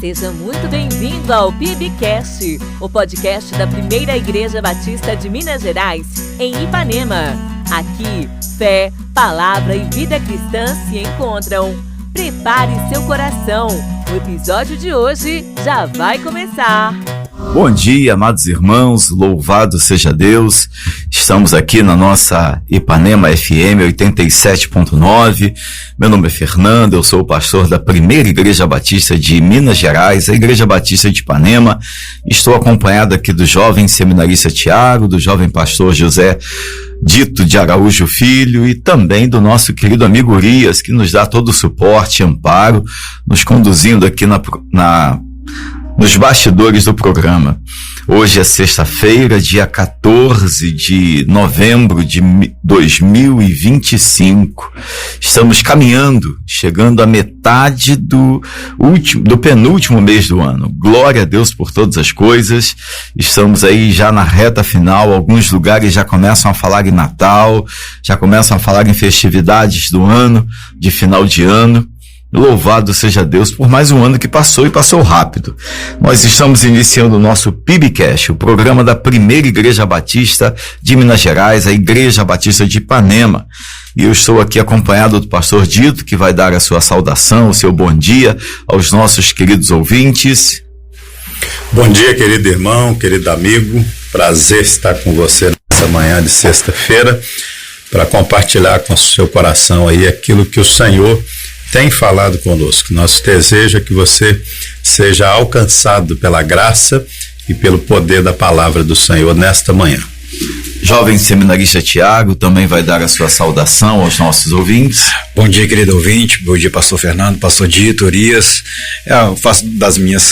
Seja muito bem-vindo ao PIBcast, o podcast da Primeira Igreja Batista de Minas Gerais, em Ipanema. Aqui, fé, palavra e vida cristã se encontram. Prepare seu coração, o episódio de hoje já vai começar. Bom dia, amados irmãos, louvado seja Deus. Estamos aqui na nossa Ipanema FM 87.9. Meu nome é Fernando, eu sou o pastor da Primeira Igreja Batista de Minas Gerais, a Igreja Batista de Ipanema. Estou acompanhado aqui do jovem seminarista Tiago, do jovem pastor José Dito de Araújo Filho e também do nosso querido amigo Urias, que nos dá todo o suporte e amparo, nos conduzindo aqui nos bastidores do programa. Hoje é sexta-feira, dia 14 de novembro de 2025. Estamos caminhando, chegando à metade do penúltimo mês do ano. Glória a Deus por todas as coisas. Estamos aí já na reta final. Alguns lugares já começam a falar em Natal, já começam a falar em festividades do ano, de final de ano. Louvado seja Deus por mais um ano que passou e passou rápido. Nós estamos iniciando o nosso PIBcast, o programa da Primeira Igreja Batista de Minas Gerais, a Igreja Batista de Ipanema. E eu estou aqui acompanhado do pastor Dito, que vai dar a sua saudação, o seu bom dia aos nossos queridos ouvintes. Bom dia, querido irmão, querido amigo. Prazer estar com você nessa manhã de sexta-feira para compartilhar com o seu coração aí aquilo que o Senhor tem falado conosco. Nosso desejo é que você seja alcançado pela graça e pelo poder da palavra do Senhor nesta manhã. Jovem seminarista Tiago também vai dar a sua saudação aos nossos ouvintes. Bom dia, querido ouvinte. Bom dia, pastor Fernando, pastor Dito, Urias. Eu faço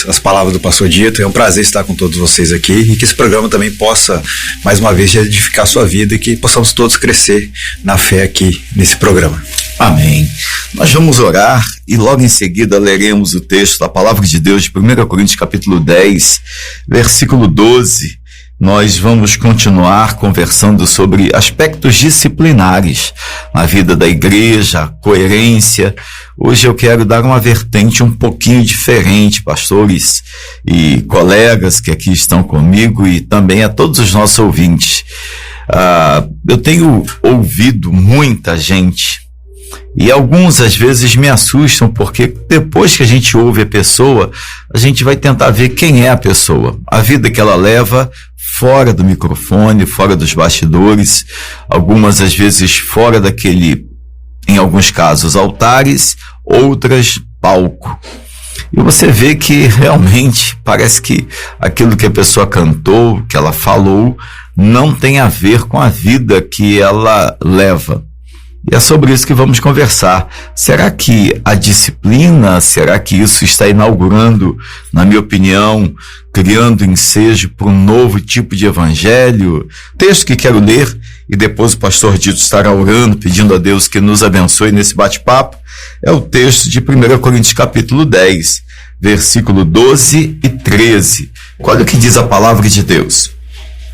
as palavras do pastor Dito. É um prazer estar com todos vocês aqui e que esse programa também possa, mais uma vez, edificar a sua vida e que possamos todos crescer na fé aqui nesse programa. Amém. Nós vamos orar e logo em seguida leremos o texto da palavra de Deus de 1 Coríntios capítulo 10, versículo 12. Nós vamos continuar conversando sobre aspectos disciplinares na vida da igreja, coerência. Hoje eu quero dar uma vertente um pouquinho diferente, pastores e colegas que aqui estão comigo e também a todos os nossos ouvintes. Eu tenho ouvido muita gente e alguns às vezes me assustam porque depois que a gente ouve a pessoa, a gente vai tentar ver quem é a pessoa, a vida que ela leva fora do microfone, fora dos bastidores, algumas às vezes fora daquele, em alguns casos, altares, outras palco. E você vê que realmente parece que aquilo que a pessoa cantou, que ela falou, não tem a ver com a vida que ela leva. E é sobre isso que vamos conversar. Será que a disciplina, será que isso está inaugurando, na minha opinião, criando ensejo para um novo tipo de evangelho? Texto que quero ler e depois o pastor Dito estará orando, pedindo a Deus que nos abençoe nesse bate-papo, é o texto de 1 Coríntios capítulo 10, versículo 12 e 13. Olha o que diz a palavra de Deus.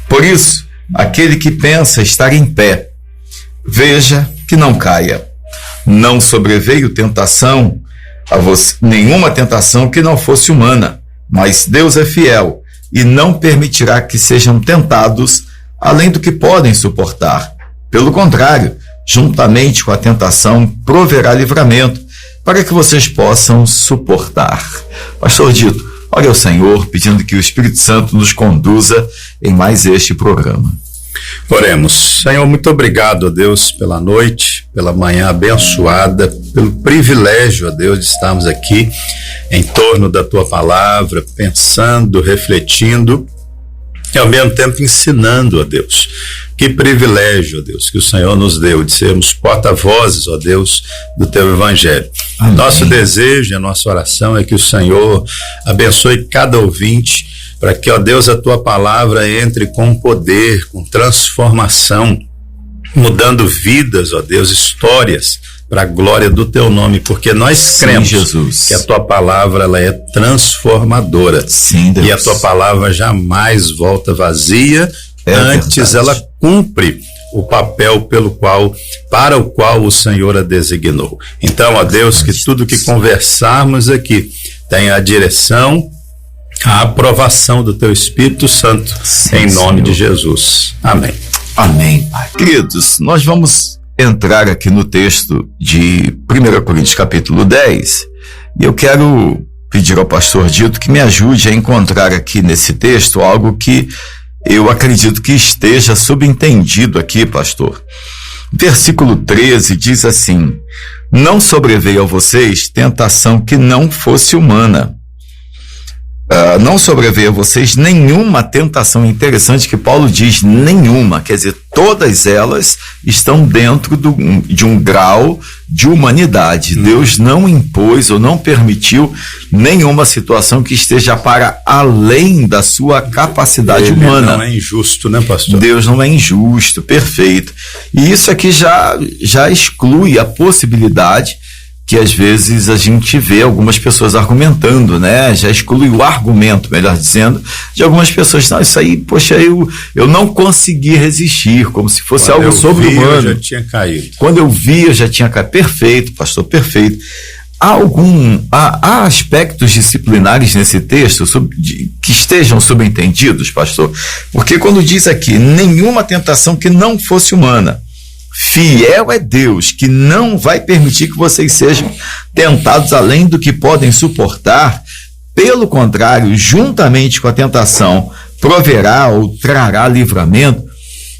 Por isso, aquele que pensa estar em pé, veja que não caia. Não sobreveio tentação a você, nenhuma tentação que não fosse humana, mas Deus é fiel e não permitirá que sejam tentados além do que podem suportar. Pelo contrário, juntamente com a tentação, proverá livramento para que vocês possam suportar. Pastor Dito, ore ao Senhor, pedindo que o Espírito Santo nos conduza em mais este programa. Oremos. Senhor, muito obrigado, ó Deus, pela noite, pela manhã abençoada, pelo privilégio, ó Deus, de estarmos aqui em torno da Tua palavra, pensando, refletindo e ao mesmo tempo ensinando, ó Deus. Que privilégio, ó Deus, que o Senhor nos deu de sermos porta-vozes, ó Deus, do Teu Evangelho. Amém. Nosso desejo e a nossa oração é que o Senhor abençoe cada ouvinte, para que, ó Deus, a Tua palavra entre com poder, com transformação, mudando vidas, ó Deus, histórias, para a glória do Teu nome, porque nós cremos, Jesus, que a Tua palavra ela é transformadora. Sim, Deus. E a Tua palavra jamais volta vazia, antes ela cumpre o papel para o qual o Senhor a designou. Então, ó Deus, que tudo que conversarmos aqui tenha a direção, a aprovação do teu Espírito Santo, Sim, em nome Senhor. de Jesus. Amém. Amém, Pai. Queridos, nós vamos entrar aqui no texto de 1 Coríntios capítulo 10, e eu quero pedir ao pastor Dito que me ajude a encontrar aqui nesse texto algo que eu acredito que esteja subentendido aqui, pastor. Versículo 13 diz assim: não sobreveio a vocês tentação que não fosse humana. Não sobreveio a vocês nenhuma tentação. Interessante que Paulo diz nenhuma, quer dizer, todas elas estão dentro de um grau de humanidade. Deus não impôs ou não permitiu nenhuma situação que esteja para além da sua capacidade humana. Não é injusto, né, pastor? Deus não é injusto, perfeito. E isso aqui já exclui a possibilidade que às vezes a gente vê algumas pessoas argumentando, né? Já exclui o argumento, melhor dizendo, de algumas pessoas. Não, isso aí, poxa, eu não consegui resistir, como se fosse algo sobre-humano. Eu já tinha caído. Quando eu vi, eu já tinha caído. Perfeito, pastor, perfeito. Há aspectos disciplinares nesse texto que estejam subentendidos, pastor? Porque quando diz aqui, nenhuma tentação que não fosse humana, fiel é Deus, que não vai permitir que vocês sejam tentados além do que podem suportar. Pelo contrário, juntamente com a tentação, proverá ou trará livramento.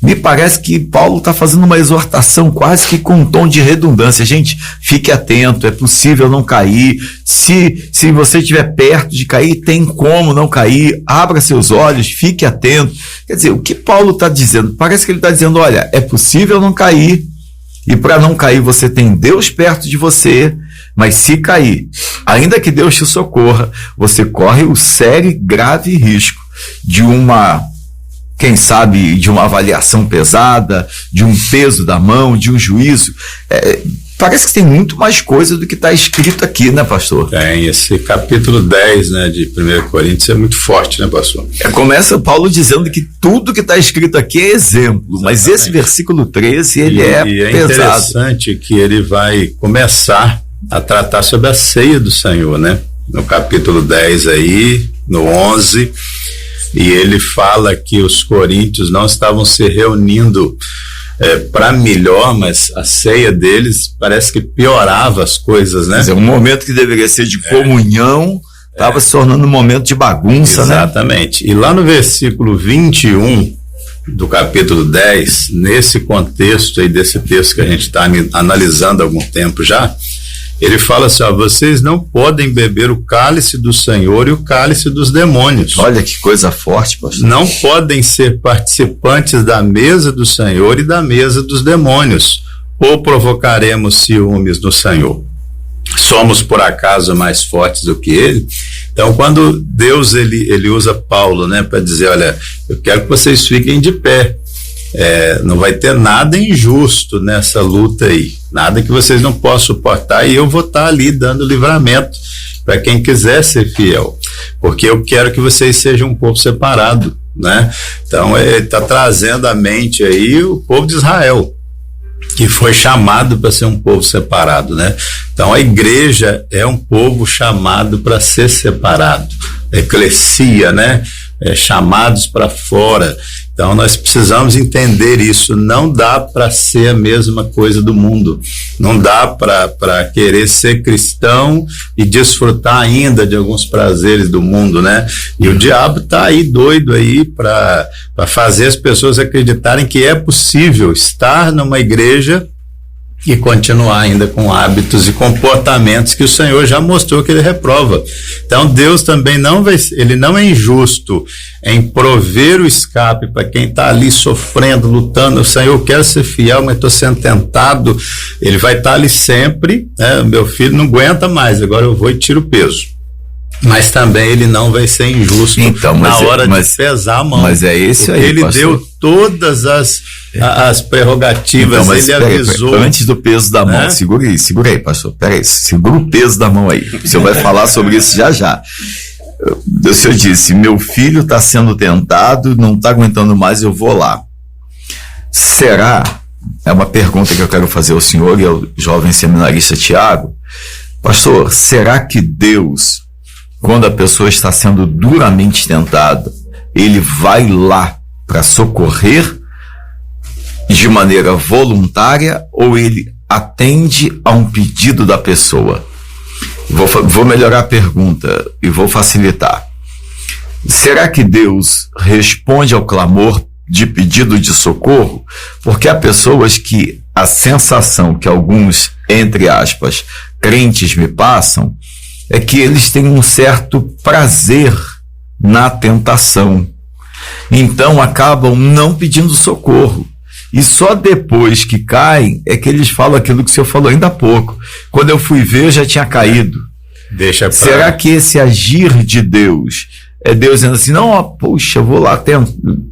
Me parece que Paulo está fazendo uma exortação quase que com um tom de redundância. Gente, fique atento, é possível não cair. Se você estiver perto de cair, tem como não cair. Abra seus olhos, fique atento. Quer dizer, o que Paulo está dizendo? Parece que ele está dizendo, olha, é possível não cair. E para não cair, você tem Deus perto de você. Mas se cair, ainda que Deus te socorra, você corre o sério e grave risco de quem sabe, de uma avaliação pesada, de um peso da mão, de um juízo. Parece que tem muito mais coisa do que está escrito aqui, né, pastor? Tem, esse capítulo 10, né, de 1 Coríntios é muito forte, né, pastor? Começa Paulo dizendo que tudo que está escrito aqui é exemplo, mas esse versículo 13, ele é pesado. Interessante que ele vai começar a tratar sobre a ceia do Senhor, né? No capítulo 10 aí, no 11... E ele fala que os coríntios não estavam se reunindo para melhor, mas a ceia deles parece que piorava as coisas, né? Quer dizer, um momento que deveria ser de comunhão estava se tornando um momento de bagunça, exatamente. Né? E lá no versículo 21 do capítulo 10, nesse contexto aí desse texto que a gente está analisando há algum tempo já, ele fala assim, vocês não podem beber o cálice do Senhor e o cálice dos demônios. Olha que coisa forte, pastor. Não podem ser participantes da mesa do Senhor e da mesa dos demônios, ou provocaremos ciúmes no Senhor. Somos por acaso mais fortes do que ele? Então, quando Deus ele usa Paulo, né, para dizer, olha, eu quero que vocês fiquem de pé. Não vai ter nada injusto nessa luta aí, nada que vocês não possam suportar, e eu vou estar ali dando livramento para quem quiser ser fiel, porque eu quero que vocês sejam um povo separado, né? Então ele está trazendo à mente aí o povo de Israel, que foi chamado para ser um povo separado, né? Então a igreja é um povo chamado para ser separado, eclesia, né? Chamados para fora. Então nós precisamos entender isso. Não dá para ser a mesma coisa do mundo, não dá para querer ser cristão e desfrutar ainda de alguns prazeres do mundo, né? E o diabo tá aí doido aí para fazer as pessoas acreditarem que é possível estar numa igreja e continuar ainda com hábitos e comportamentos que o Senhor já mostrou que ele reprova. Então Deus também ele não é injusto em prover o escape para quem está ali sofrendo, lutando. O Senhor, eu quero ser fiel, mas estou sendo tentado. Ele vai estar ali sempre, né? Meu filho não aguenta mais, agora eu vou e tiro o peso. Mas também ele não vai ser injusto na hora de pesar a mão. Mas é isso aí, ele pastor. Deu todas as prerrogativas, então, ele avisou. Antes do peso da mão, segura aí, pastor, peraí, segura o peso da mão aí, o senhor vai falar sobre isso já. O senhor disse, meu filho está sendo tentado, não está aguentando mais, eu vou lá. Será, é uma pergunta que eu quero fazer ao senhor e ao jovem seminarista Tiago, pastor, será que Deus quando a pessoa está sendo duramente tentada, ele vai lá para socorrer de maneira voluntária ou ele atende a um pedido da pessoa? Vou melhorar a pergunta e vou facilitar. Será que Deus responde ao clamor de pedido de socorro? Porque há pessoas que a sensação que alguns, entre aspas, crentes me passam é que eles têm um certo prazer na tentação. Então acabam não pedindo socorro. E só depois que caem é que eles falam aquilo que o senhor falou ainda há pouco. Quando eu fui ver, eu já tinha caído. Será que esse agir de Deus é Deus dizendo assim, não, puxa, eu vou lá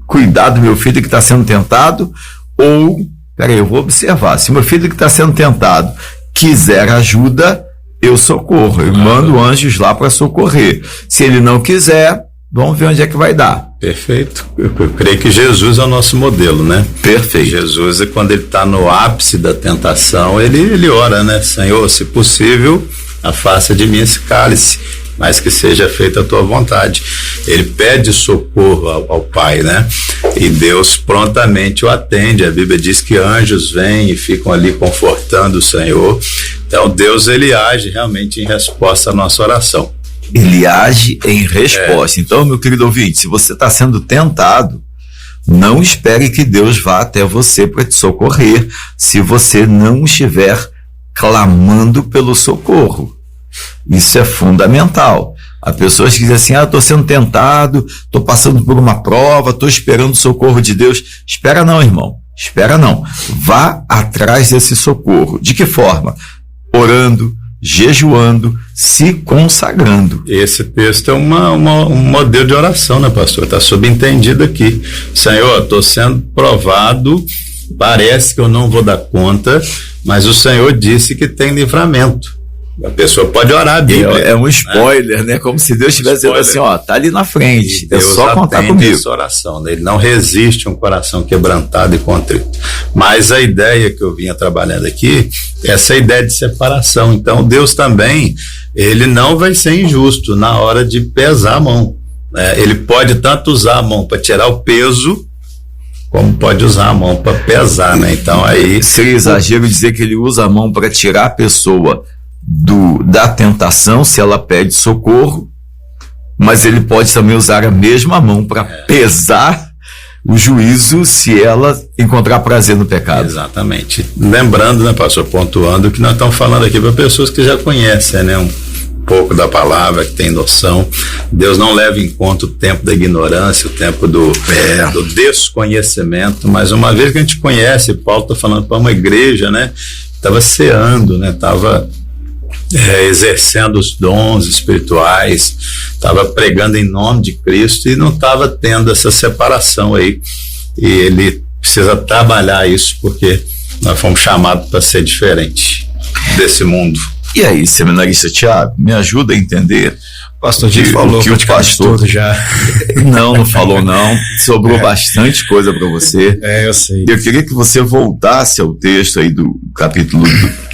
cuidar do meu filho que está sendo tentado? Ou, peraí, eu vou observar. Se meu filho que está sendo tentado quiser ajuda, eu socorro. Eu mando anjos lá para socorrer. Se ele não quiser, vamos ver onde é que vai dar. Perfeito. Eu creio que Jesus é o nosso modelo, né? Perfeito. Jesus, quando ele está no ápice da tentação, ele ora, né? Senhor, se possível, afasta de mim esse cálice, mas que seja feita a tua vontade. Ele pede socorro ao Pai, né? E Deus prontamente o atende. A Bíblia diz que anjos vêm e ficam ali confortando o Senhor. Então Deus, ele age realmente em resposta à nossa oração. Ele age em resposta. Então, meu querido ouvinte, se você está sendo tentado, não espere que Deus vá até você para te socorrer se você não estiver clamando pelo socorro. Isso é fundamental. Há pessoas que dizem assim, estou sendo tentado, estou passando por uma prova, estou esperando o socorro de Deus. Espera não, irmão. Espera não. Vá atrás desse socorro. De que forma? Orando, jejuando, se consagrando. Esse texto é um modelo de oração, né, pastor? Está subentendido aqui. Senhor, estou sendo provado, parece que eu não vou dar conta, mas o Senhor disse que tem livramento. A pessoa pode orar a Bíblia. É um spoiler, né? Como se Deus estivesse dizendo assim, tá ali na frente. É só contar comigo. Essa oração, né? Ele não resiste a um coração quebrantado e contrito. Mas a ideia que eu vinha trabalhando aqui, essa ideia de separação. Então, Deus também, ele não vai ser injusto na hora de pesar a mão. Ele pode tanto usar a mão para tirar o peso, como pode usar a mão para pesar, né? Então, aí... Seria exagero dizer que ele usa a mão para tirar a pessoa da tentação, se ela pede socorro, mas ele pode também usar a mesma mão para pesar o juízo se ela encontrar prazer no pecado. Exatamente. Lembrando, né, pastor, pontuando que nós estamos falando aqui para pessoas que já conhecem, né, um pouco da palavra, que tem noção. Deus não leva em conta o tempo da ignorância, o tempo do desconhecimento, mas uma vez que a gente conhece, Paulo está falando para uma igreja, né, estava ceando, né, estava exercendo os dons espirituais, estava pregando em nome de Cristo e não estava tendo essa separação aí, e ele precisa trabalhar isso, porque nós fomos chamados para ser diferente desse mundo. E aí, seminarista Tiago, me ajuda a entender. O pastor Dito falou que o pastor tudo já. Não falou não. Sobrou bastante coisa para você. Eu sei. Eu queria que você voltasse ao texto aí do capítulo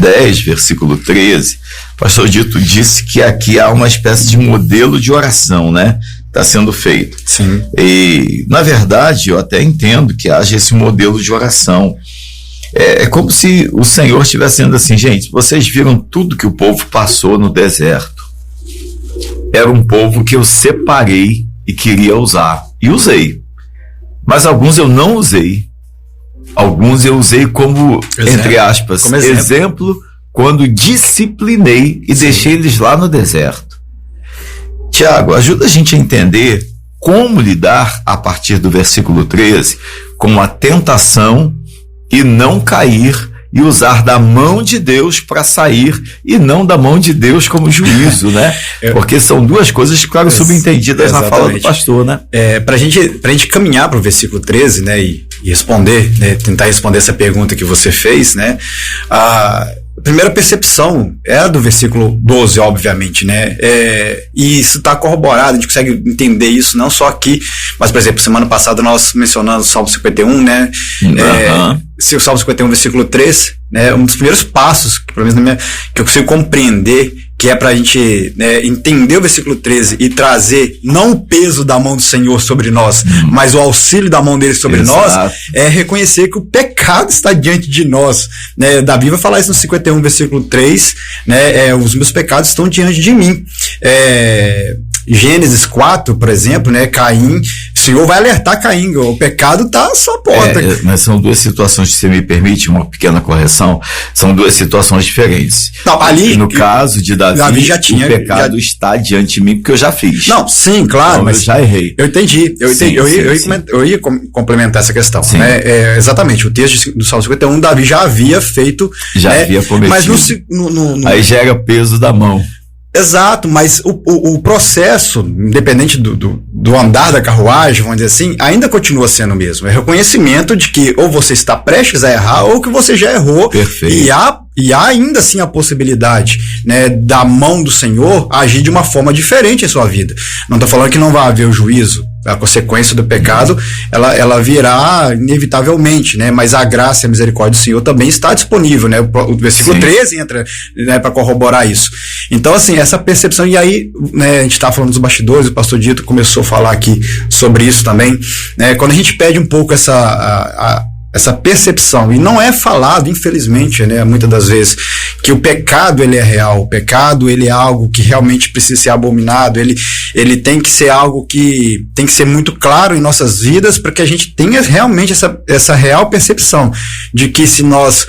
10, versículo 13. O pastor Dito disse que aqui há uma espécie de modelo de oração, né? Está sendo feito. Sim. E, na verdade, eu até entendo que haja esse modelo de oração. É como se o Senhor estivesse dizendo assim, gente, vocês viram tudo que o povo passou no deserto. Era um povo que eu separei e queria usar. E usei. Mas alguns eu não usei. Alguns eu usei como, entre aspas, como exemplo, quando disciplinei e deixei eles lá no deserto. Tiago, ajuda a gente a entender como lidar, a partir do versículo 13, com a tentação e não cair e usar da mão de Deus para sair e não da mão de Deus como juízo, né? Porque são duas coisas que ficaram subentendidas na fala do pastor, né? Pra gente caminhar para o versículo 13, né, e responder, né, tentar responder essa pergunta que você fez, né? A primeira percepção é a do versículo 12, obviamente, né? E isso está corroborado, a gente consegue entender isso não só aqui, mas, por exemplo, semana passada nós mencionamos o Salmo 51, né? O Salmo 51, versículo 3, né? Um dos primeiros passos que, pelo menos que eu consigo compreender que é pra gente, né, entender o versículo 13 e trazer não o peso da mão do Senhor sobre nós, mas o auxílio da mão dele sobre nós, é reconhecer que o pecado está diante de nós, né? Davi vai falar isso no 51, versículo 3, né? Os meus pecados estão diante de mim. Gênesis 4, por exemplo, né? Caim, o Senhor vai alertar Caim, o pecado está à sua porta. Mas são duas situações, se você me permite uma pequena correção, são duas situações diferentes. Não, ali, no caso de Davi já tinha, o pecado está diante de mim porque eu já fiz. Não, sim, claro, então, mas eu já errei. Eu entendi. Eu ia complementar essa questão. Né? Exatamente, o texto do Salmo 51, Davi já havia feito. Já havia cometido. Mas aí gera peso da mão. Exato, mas o processo, independente do andar da carruagem, vamos dizer assim, ainda continua sendo o mesmo. É reconhecimento de que ou você está prestes a errar ou que você já errou. Perfeito. E há ainda assim a possibilidade, né, da mão do Senhor agir de uma forma diferente em sua vida. Não estou falando que não vai haver o juízo, a consequência do pecado, ela virá inevitavelmente, né? Mas a graça e a misericórdia do Senhor também está disponível, né? O versículo 13 entra, né, para corroborar isso. Então, assim, essa percepção, e aí, né, a gente está falando dos bastidores, o pastor Dito começou a falar aqui sobre isso também, né? Quando a gente pede um pouco essa percepção, e não é falado, infelizmente, né, muitas das vezes, que o pecado ele é real, o pecado ele é algo que realmente precisa ser abominado, ele tem que ser algo que tem que ser muito claro em nossas vidas para que a gente tenha realmente essa real percepção de que se nós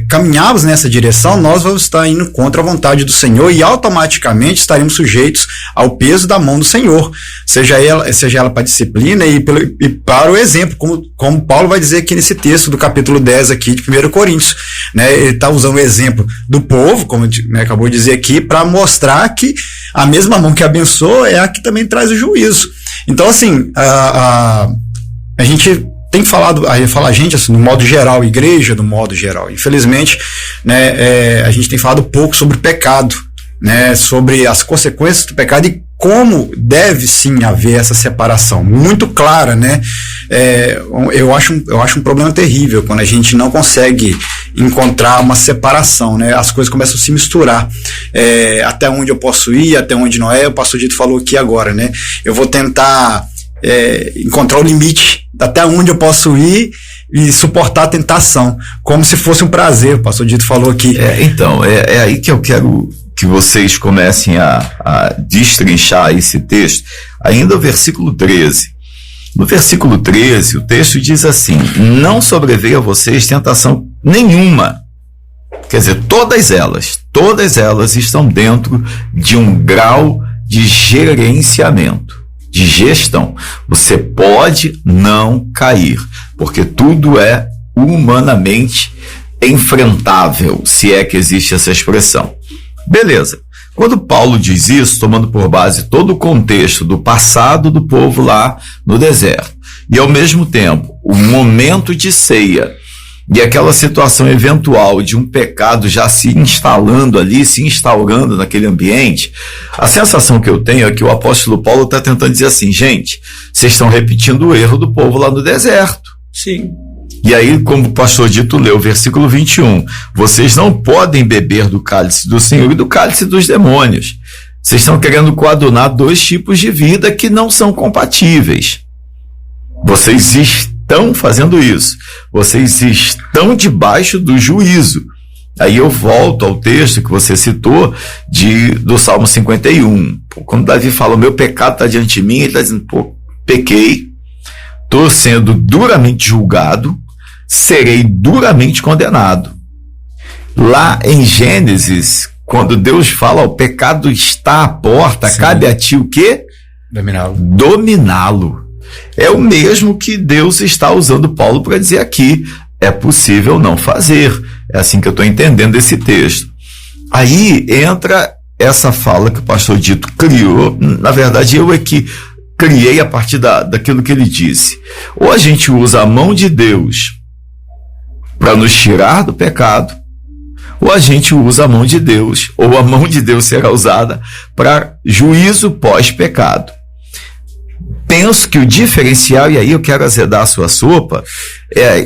caminharmos nessa direção, nós vamos estar indo contra a vontade do Senhor e automaticamente estaremos sujeitos ao peso da mão do Senhor, seja ela para a disciplina e para o exemplo, como Paulo vai dizer aqui nesse texto do capítulo 10 aqui de 1 Coríntios, né? Ele está usando o exemplo do povo, como acabou de dizer aqui, para mostrar que a mesma mão que abençoa é a que também traz o juízo. Então, assim, a gente tem falado, aí fala a gente assim, no modo geral, igreja no modo geral, infelizmente, né, a gente tem falado pouco sobre o pecado, né, sobre as consequências do pecado e como deve sim haver essa separação muito clara, né? Eu acho um problema terrível quando a gente não consegue encontrar uma separação, né? As coisas começam a se misturar, até onde eu posso ir, até onde não é. O pastor Dito falou aqui agora, né? Eu vou tentar encontrar o limite até onde eu posso ir e suportar a tentação, como se fosse um prazer. O pastor Dito falou aqui. Então, é aí que eu quero que vocês comecem a destrinchar esse texto, ainda o versículo 13. No versículo 13, o texto diz assim: não sobreveio a vocês tentação nenhuma. Quer dizer, todas elas estão dentro de um grau de gerenciamento, de gestão. Você pode não cair, porque tudo é humanamente enfrentável, se é que existe essa expressão. Beleza. Quando Paulo diz isso, tomando por base todo o contexto do passado do povo lá no deserto, e ao mesmo tempo o momento de ceia e aquela situação eventual de um pecado já se instalando ali, se instaurando naquele ambiente, a sensação que eu tenho é que o apóstolo Paulo está tentando dizer assim: gente, vocês estão repetindo o erro do povo lá no deserto. Sim. E aí, como o pastor Dito leu, versículo 21, vocês não podem beber do cálice do Senhor e do cálice dos demônios. Vocês estão querendo coadunar dois tipos de vida que não são compatíveis. Vocês estão fazendo isso. Vocês estão debaixo do juízo. Aí eu volto ao texto que você citou do Salmo 51. Quando Davi fala, o meu pecado está diante de mim, ele está dizendo, pequei, estou sendo duramente julgado, serei duramente condenado. Lá em Gênesis, quando Deus fala, o pecado está à porta, sim, cabe a ti o quê? Dominá-lo. É o mesmo que Deus está usando Paulo para dizer aqui. É possível não fazer. É assim que eu estou entendendo esse texto. Aí entra essa fala que o pastor Dito criou. Na verdade, eu é que criei a partir daquilo que ele disse. Ou a gente usa a mão de Deus para nos tirar do pecado, ou a gente usa a mão de Deus, ou a mão de Deus será usada para juízo pós-pecado. Penso que o diferencial, e aí eu quero azedar a sua sopa,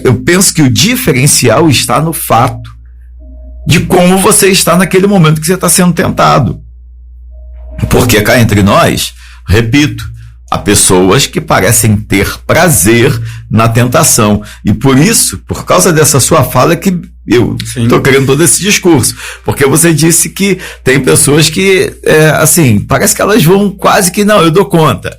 eu penso que o diferencial está no fato de como você está naquele momento que você está sendo tentado. Porque cá entre nós, repito, há pessoas que parecem ter prazer na tentação. E por isso, por causa dessa sua fala, que eu estou querendo todo esse discurso. Porque você disse que tem pessoas que, assim, parece que elas vão quase que, não, eu dou conta,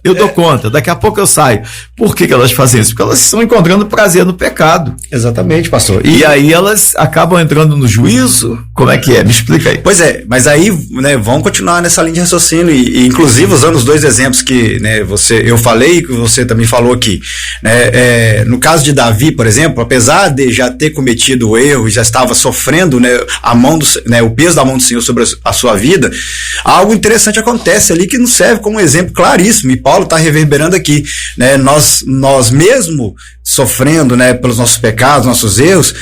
daqui a pouco eu saio. Por que elas fazem isso? Porque elas estão encontrando prazer no pecado. Exatamente, pastor. E aí elas acabam entrando no juízo? Como é que é? Me explica aí. Pois é, mas aí, né, vão continuar nessa linha de raciocínio e inclusive usando os dois exemplos que, né, eu falei e que você também falou aqui, né, no caso de Davi, por exemplo, apesar de já ter cometido o erro e já estava sofrendo, né, o peso da mão do Senhor sobre a sua vida, algo interessante acontece ali que nos serve como um exemplo claríssimo, e Paulo está reverberando aqui, né, nós mesmo sofrendo, né, pelos nossos pecados, nossos erros,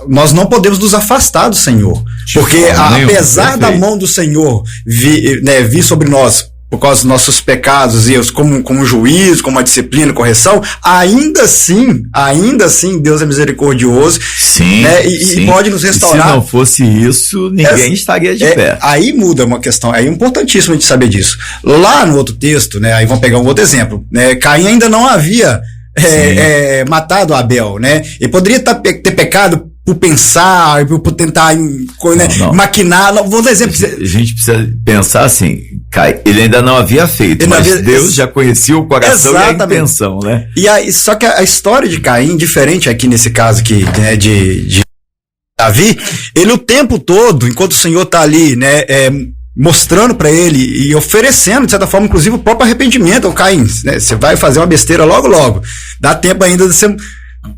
nós não podemos nos afastar do Senhor, porque apesar da mão do Senhor vir sobre nós por causa dos nossos pecados e erros, como juízo, como a disciplina, correção, ainda assim, Deus é misericordioso, sim, né, e pode nos restaurar. Se não fosse isso, ninguém estaria de pé. Aí muda uma questão, é importantíssimo a gente saber disso. Lá no outro texto, né, aí vamos pegar um outro exemplo, né, Caim ainda não havia matado Abel, né, ele poderia ter pecado por pensar, por tentar maquinar. Vou dar exemplo. A gente precisa pensar assim, ele ainda não havia feito, mas Deus já conhecia o coração. Exatamente. E a intenção, né? E aí, só que a história de Caim, diferente aqui nesse caso aqui, né, de Davi, ele o tempo todo, enquanto o Senhor está ali, né, mostrando para ele e oferecendo, de certa forma, inclusive o próprio arrependimento ao Caim, né? Você vai fazer uma besteira logo, dá tempo ainda de você...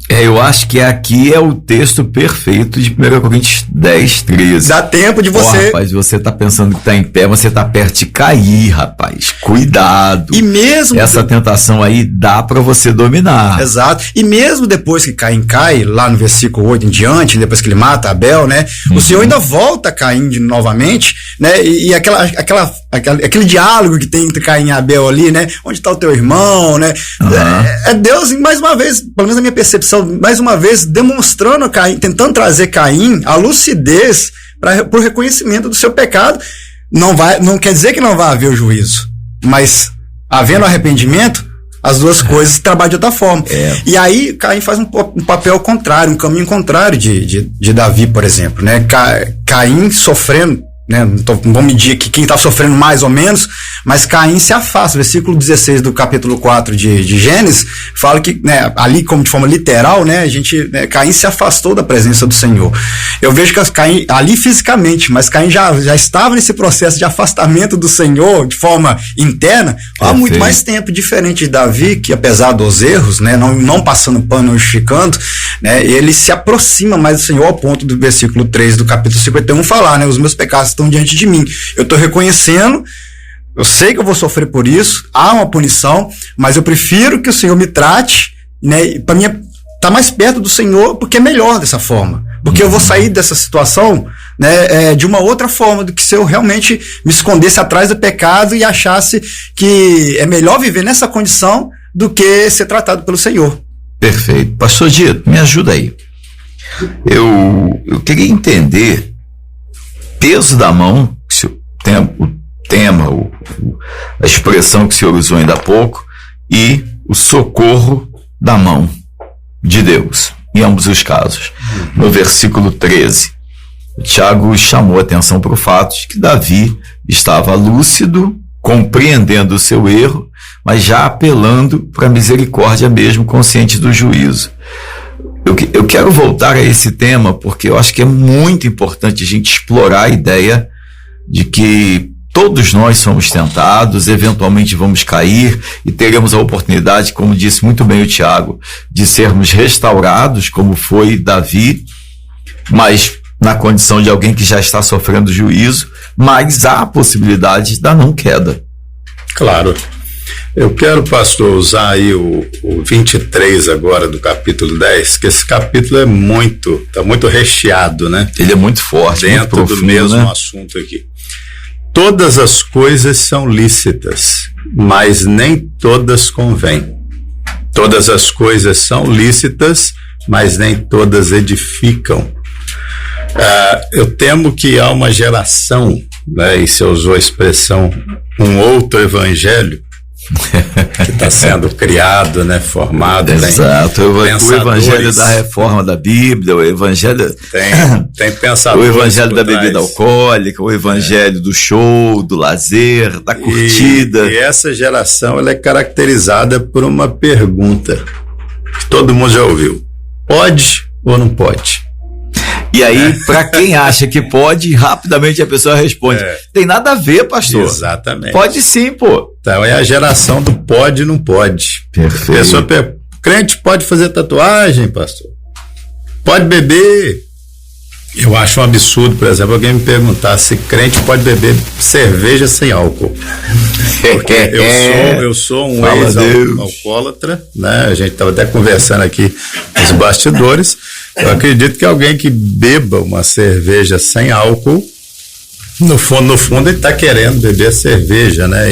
Eu acho que aqui é o texto perfeito de 1 Coríntios 10, 13. Dá tempo de você... rapaz, você tá pensando que tá em pé, você tá perto de cair, rapaz. Cuidado. E mesmo... Essa tentação aí dá pra você dominar. Exato. E mesmo depois que Caim cai, lá no versículo 8 em diante, depois que ele mata Abel, né? O Senhor ainda volta a Caim novamente, né? E aquele diálogo que tem entre Caim e Abel ali, né? Onde tá o teu irmão, né? É Deus, mais uma vez, pelo menos na minha percepção, mais uma vez demonstrando a Caim, tentando trazer Caim a lucidez para o reconhecimento do seu pecado. Não quer dizer que não vai haver o juízo, mas havendo arrependimento, as duas coisas trabalham de outra forma. E aí Caim faz um papel contrário, um caminho contrário de Davi, por exemplo, né? Caim sofrendo, né? Não vou medir aqui quem está sofrendo mais ou menos, mas Caim se afasta. Versículo 16 do capítulo 4 de Gênesis fala que, né, ali como de forma literal, né, Caim se afastou da presença do Senhor. Eu vejo que Caim ali fisicamente, mas Caim já estava nesse processo de afastamento do Senhor de forma interna há muito mais tempo, diferente de Davi, que apesar dos erros, né, não passando pano, não justificando, né, ele se aproxima mais do Senhor ao ponto do versículo 3 do capítulo 51 falar, né, os meus pecados estão diante de mim, eu estou reconhecendo, eu sei que eu vou sofrer por isso, há uma punição, mas eu prefiro que o Senhor me trate, né, para mim tá mais perto do Senhor, porque é melhor dessa forma, porque eu vou sair dessa situação, né, de uma outra forma do que se eu realmente me escondesse atrás do pecado e achasse que é melhor viver nessa condição do que ser tratado pelo Senhor. Perfeito. Pastor Dito, me ajuda aí. Eu queria entender peso da mão, a expressão que o senhor usou ainda há pouco, e o socorro da mão de Deus, em ambos os casos. No versículo 13, o Tiago chamou a atenção para o fato de que Davi estava lúcido, compreendendo o seu erro, mas já apelando para a misericórdia mesmo, consciente do juízo. Eu quero voltar a esse tema porque eu acho que é muito importante a gente explorar a ideia de que todos nós somos tentados, eventualmente vamos cair e teremos a oportunidade, como disse muito bem o Tiago, de sermos restaurados, como foi Davi, mas na condição de alguém que já está sofrendo juízo, mas há a possibilidade da não queda. Claro. Eu quero, pastor, usar aí o 23 agora do capítulo 10, que esse capítulo tá muito recheado, né? Ele é muito forte, dentro muito profundo, do mesmo, né? Assunto aqui. Todas as coisas são lícitas, mas nem todas convêm. Todas as coisas são lícitas, mas nem todas edificam. Eu temo que há uma geração, né, e você usou a expressão, um outro evangelho, que está sendo criado, né, formado. Exato, o evangelho da reforma da Bíblia, o evangelho tem pensadores, o evangelho da bebida alcoólica, o evangelho do show, do lazer, da curtida. E essa geração, ela é caracterizada por uma pergunta que todo mundo já ouviu: pode ou não pode? E aí, para quem acha que pode, rapidamente a pessoa responde: tem nada a ver, pastor. Exatamente. Pode sim, pô. Então é a geração do pode e não pode. Perfeito. A pessoa crente pode fazer tatuagem, pastor? Pode beber? Eu acho um absurdo, por exemplo, alguém me perguntar se crente pode beber cerveja sem álcool. Porque eu sou um ex-alcoólatra, né? A gente estava até conversando aqui nos bastidores. Eu acredito que alguém que beba uma cerveja sem álcool, no fundo ele está querendo beber cerveja, né?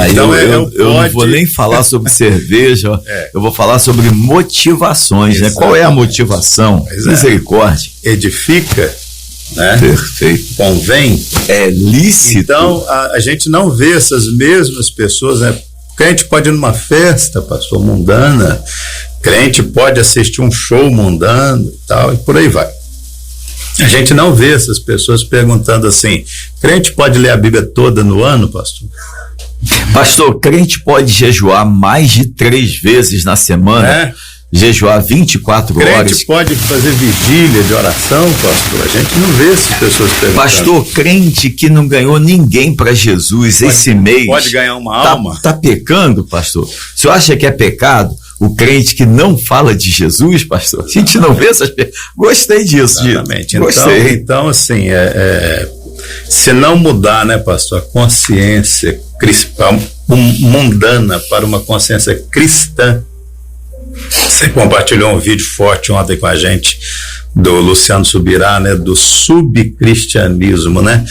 Então eu não vou nem falar sobre cerveja, eu vou falar sobre motivações, né? Qual é a motivação? Misericórdia. Edifica, né? Perfeito. Convém. É lícito. Então a gente não vê essas mesmas pessoas, né? Crente pode ir numa festa, pastor, mundana. Crente pode assistir um show mundano e tal, e por aí vai. A gente não vê essas pessoas perguntando assim: crente pode ler a Bíblia toda no ano, pastor? Pastor, crente pode jejuar mais de 3 vezes na semana? Jejuar 24 horas? Crente pode fazer vigília de oração, pastor? A gente não vê essas pessoas perguntando. Pastor, crente que não ganhou ninguém para Jesus esse mês, pode ganhar uma alma? Tá pecando, pastor? O senhor acha que é pecado o crente que não fala de Jesus, pastor? A gente não vê essas pessoas. Gostei disso. Exatamente. Gostei. Então assim, se não mudar, né, pastor, a consciência mundana para uma consciência cristã. Você compartilhou um vídeo forte ontem com a gente do Luciano Subirá, né, do subcristianismo, né?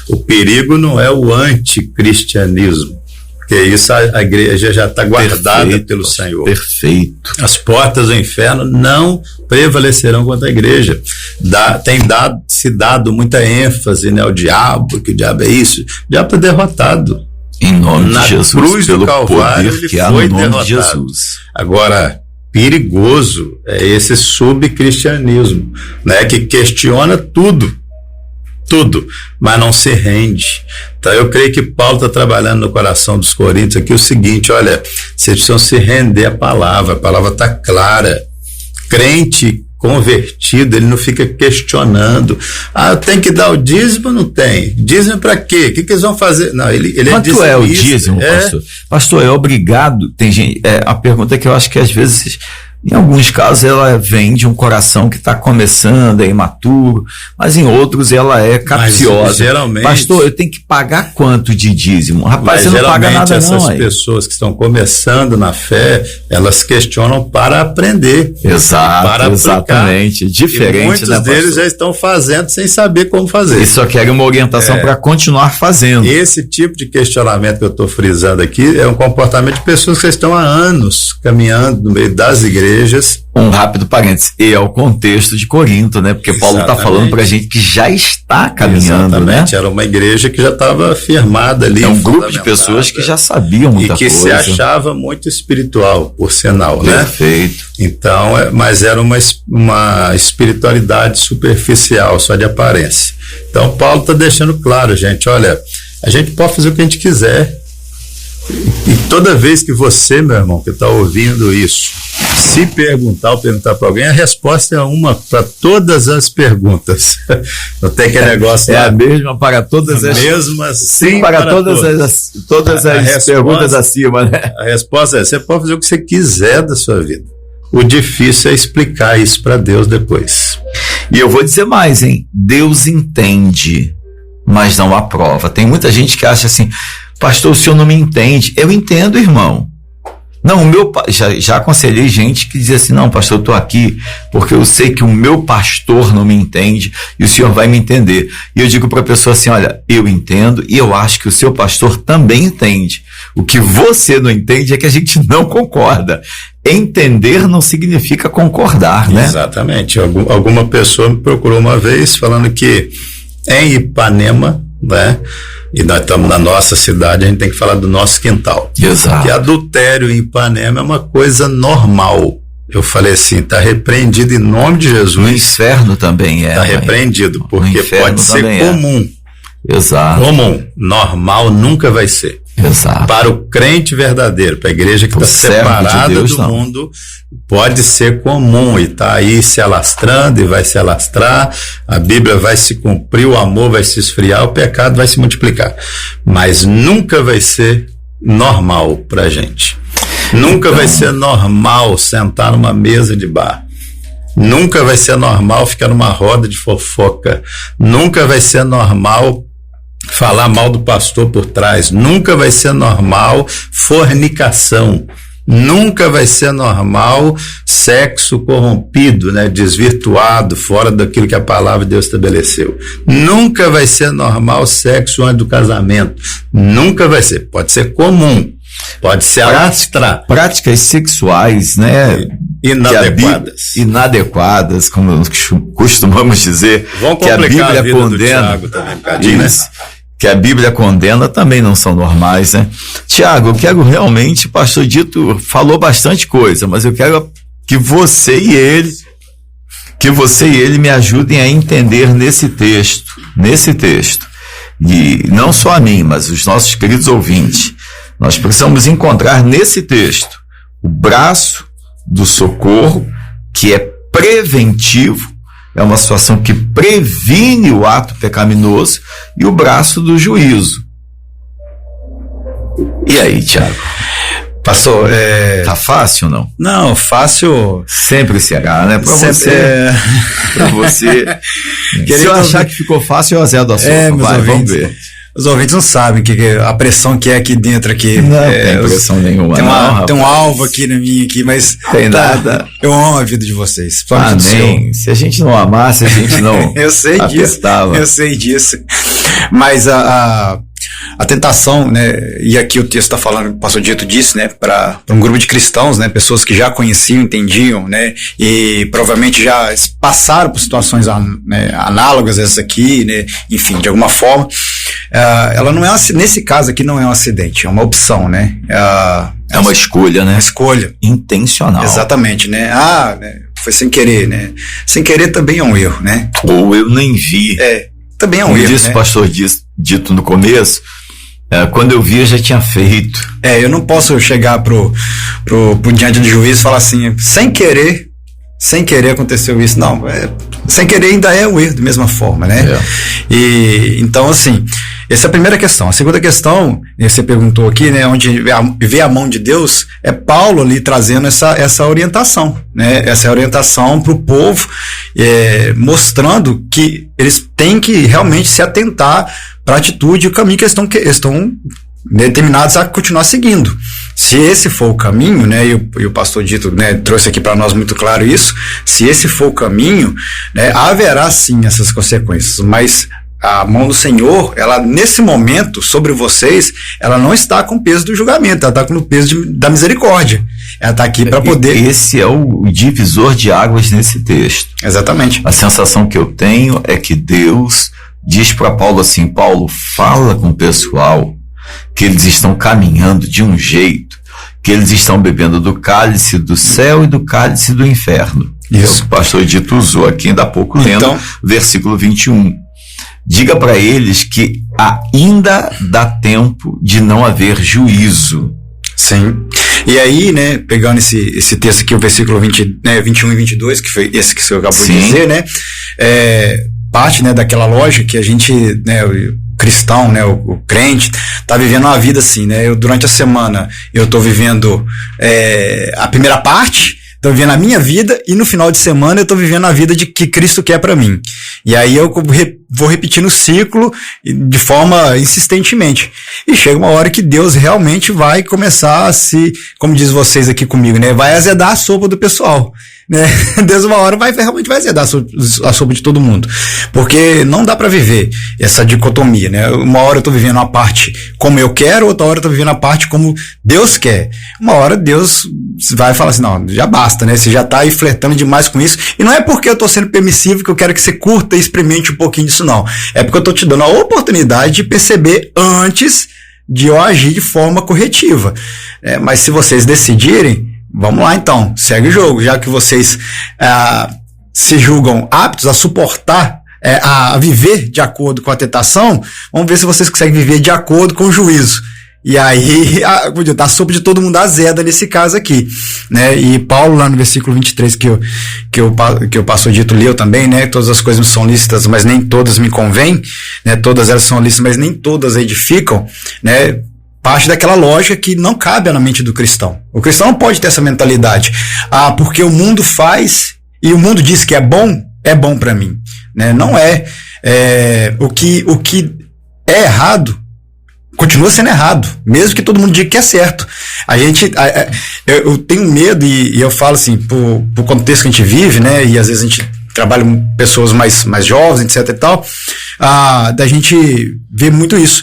O perigo não é o anticristianismo, porque isso a igreja já está guardada pelo Senhor. Perfeito. As portas do inferno não prevalecerão contra a igreja. Tem se dado muita ênfase, né, ao diabo, que o diabo é isso. O diabo é derrotado. Em nome de Jesus, cruz do Calvário, ele foi derrotado. De Jesus. Agora, perigoso é esse subcristianismo, né, que questiona tudo, mas não se rende. Então eu creio que Paulo está trabalhando no coração dos coríntios aqui o seguinte: olha, vocês precisam se render à palavra, a palavra está clara. Crente convertido, ele não fica questionando: tem que dar o dízimo ou não tem? Dízimo para quê? O que eles vão fazer? Não, ele quanto é o dízimo, pastor? Pastor, é obrigado? Tem gente, a pergunta que eu acho que às vezes, em alguns casos, ela vem de um coração que está começando, é imaturo, mas em outros ela é capciosa. Mas, geralmente, pastor, eu tenho que pagar quanto de dízimo? Rapaz, você não paga nada não. Essas pessoas que estão começando na fé, elas questionam para aprender. Exato, para exatamente. Diferente, muitos deles já estão fazendo sem saber como fazer. E só querem uma orientação para continuar fazendo. Esse tipo de questionamento que eu estou frisando aqui é um comportamento de pessoas que estão há anos caminhando no meio das igrejas. Um rápido parênteses, e é o contexto de Corinto, né? Porque Paulo está falando pra gente que já está caminhando, exatamente, né? Era uma igreja que já estava firmada ali. É um grupo de pessoas que já sabiam muita coisa. E que se achava muito espiritual, por sinal, né? Perfeito. Então, mas era uma espiritualidade superficial, só de aparência. Então, Paulo está deixando claro, gente, olha, a gente pode fazer o que a gente quiser. E toda vez que você, meu irmão, que está ouvindo isso, se perguntar ou perguntar para alguém, a resposta é uma para todas as perguntas. Não tem aquele negócio. É a mesma para todas as mesmas. Sim, para todas as perguntas acima, né? A resposta é: você pode fazer o que você quiser da sua vida. O difícil é explicar isso para Deus depois. E eu vou dizer mais, hein? Deus entende, mas não aprova. Tem muita gente que acha assim: pastor, o senhor não me entende. Eu entendo, irmão. Não, já aconselhei gente que dizia assim: não, pastor, eu estou aqui porque eu sei que o meu pastor não me entende e o senhor vai me entender. E eu digo para a pessoa assim: olha, eu entendo e eu acho que o seu pastor também entende. O que você não entende é que a gente não concorda. entender não significa concordar, né? Exatamente. Alguma pessoa me procurou uma vez falando que em Ipanema, né? E nós estamos na nossa cidade, a gente tem que falar do nosso quintal. Exato. Que adultério em Ipanema é uma coisa normal. Eu falei assim, está repreendido em nome de Jesus. No inferno também Está repreendido, porque pode ser comum. Exato. Comum. Normal nunca vai ser. Exato. Para o crente verdadeiro, para a igreja que está separada do mundo, pode ser comum e está aí se alastrando e vai se alastrar, a Bíblia vai se cumprir, o amor vai se esfriar, o pecado vai se multiplicar. Mas nunca vai ser normal para a gente. Nunca vai ser normal sentar numa mesa de bar. Nunca vai ser normal ficar numa roda de fofoca. Nunca vai ser normal falar mal do pastor por trás. Nunca vai ser normal fornicação. Nunca vai ser normal sexo corrompido, né, desvirtuado, fora daquilo que a palavra de Deus estabeleceu. Nunca vai ser normal sexo antes do casamento. Nunca vai ser. Pode ser comum. Pode se alastrar. Práticas sexuais, né? Inadequadas, como costumamos dizer, que a Bíblia condena. Isso, que a Bíblia condena, também não são normais, né? Tiago, eu quero realmente, pastor Dito falou bastante coisa, mas eu quero que você e ele me ajudem a entender nesse texto, e não só a mim, mas os nossos queridos ouvintes. Nós precisamos encontrar nesse texto o braço do socorro, que é preventivo, é uma situação que previne o ato pecaminoso, e o braço do juízo. E aí, Tiago? Pastor, tá fácil ou não? Não, fácil sempre será, né? Pra você. Se eu achar que ficou fácil, eu azedo a sopa. Vamos ver. Os ouvintes não sabem a pressão que é aqui dentro aqui. Não tem pressão nenhuma. Tem um alvo aqui na minha aqui, mas tem nada. Eu amo a vida de vocês. Amém. Se a gente não amasse, a gente não eu sei apertava. Eu sei disso. Mas a tentação, né? E aqui o texto está falando, o pastor Dito disse, né? Para um grupo de cristãos, né? Pessoas que já conheciam, entendiam, né? E provavelmente já passaram por situações análogas a essa aqui, né? Enfim, de alguma forma. Ela não é nesse caso aqui não é um acidente, é uma opção, né? É uma escolha, né? Uma escolha intencional. Exatamente, né? Foi sem querer, né? Sem querer também é um erro, né? Ou eu nem vi. Também é um erro, disse, né? O pastor Dito no começo, quando eu vi eu já tinha feito. Eu não posso chegar pro diante do juiz e falar assim, sem querer aconteceu isso. Não, sem querer ainda é um erro da mesma forma, né? E então, assim, essa é a primeira questão. A segunda questão, você perguntou aqui, né, onde vê a mão de Deus, é Paulo ali trazendo essa orientação, né? Essa orientação para o povo, mostrando que eles têm que realmente se atentar para a atitude e o caminho que eles estão determinados a continuar seguindo. Se esse for o caminho, né, e o pastor Dito, né, trouxe aqui para nós muito claro isso, se esse for o caminho, né, haverá sim essas consequências, mas a mão do Senhor, ela nesse momento, sobre vocês, ela não está com o peso do julgamento, ela está com o peso da misericórdia. Ela está aqui para poder... Esse é o divisor de águas nesse texto. Exatamente. A sensação que eu tenho é que Deus diz para Paulo assim, Paulo, fala com o pessoal que eles estão caminhando de um jeito, que eles estão bebendo do cálice do céu e do cálice do inferno. Isso. O pastor Dito usou aqui ainda há pouco, lendo versículo 21. Diga para eles que ainda dá tempo de não haver juízo. Sim. E aí, né, pegando esse texto aqui, o versículo 21 e 22, que foi esse que você acabou de dizer, né, parte, né, daquela lógica que a gente, né, o cristão, né, o crente, tá vivendo uma vida assim, né, durante a semana eu tô vivendo a primeira parte, tô vivendo a minha vida, e no final de semana eu tô vivendo a vida de que Cristo quer para mim. E aí eu vou repetindo o ciclo de forma insistentemente. E chega uma hora que Deus realmente vai começar a como diz vocês aqui comigo, né? Vai azedar a sopa do pessoal, né? Deus uma hora realmente vai azedar a sopa de todo mundo. Porque não dá pra viver essa dicotomia, né? Uma hora eu tô vivendo a parte como eu quero, outra hora eu tô vivendo a parte como Deus quer. Uma hora Deus vai falar assim, não, já basta, né? Você já tá aí flertando demais com isso. E não é porque eu tô sendo permissivo que eu quero que você curta e experimente um pouquinho disso, não. É porque eu tô te dando a oportunidade de perceber antes de eu agir de forma corretiva. Mas se vocês decidirem, vamos lá então, segue o jogo. Já que vocês se julgam aptos a suportar, a viver de acordo com a tentação, vamos ver se vocês conseguem viver de acordo com o juízo. E aí, a sopa de todo mundo azeda nesse caso aqui, né? E Paulo, lá no versículo 23, que o pastor Dito leu também, né? Todas as coisas são lícitas, mas nem todas me convêm, né? Todas elas são lícitas, mas nem todas edificam, né? Parte daquela lógica que não cabe na mente do cristão. O cristão não pode ter essa mentalidade. Porque o mundo faz, e o mundo diz que é bom pra mim, né? Não é. O que é errado, continua sendo errado, mesmo que todo mundo diga que é certo. Eu tenho medo, e eu falo assim, por contexto que a gente vive, né, e às vezes a gente trabalha com pessoas mais jovens, etc e tal, da gente ver muito isso.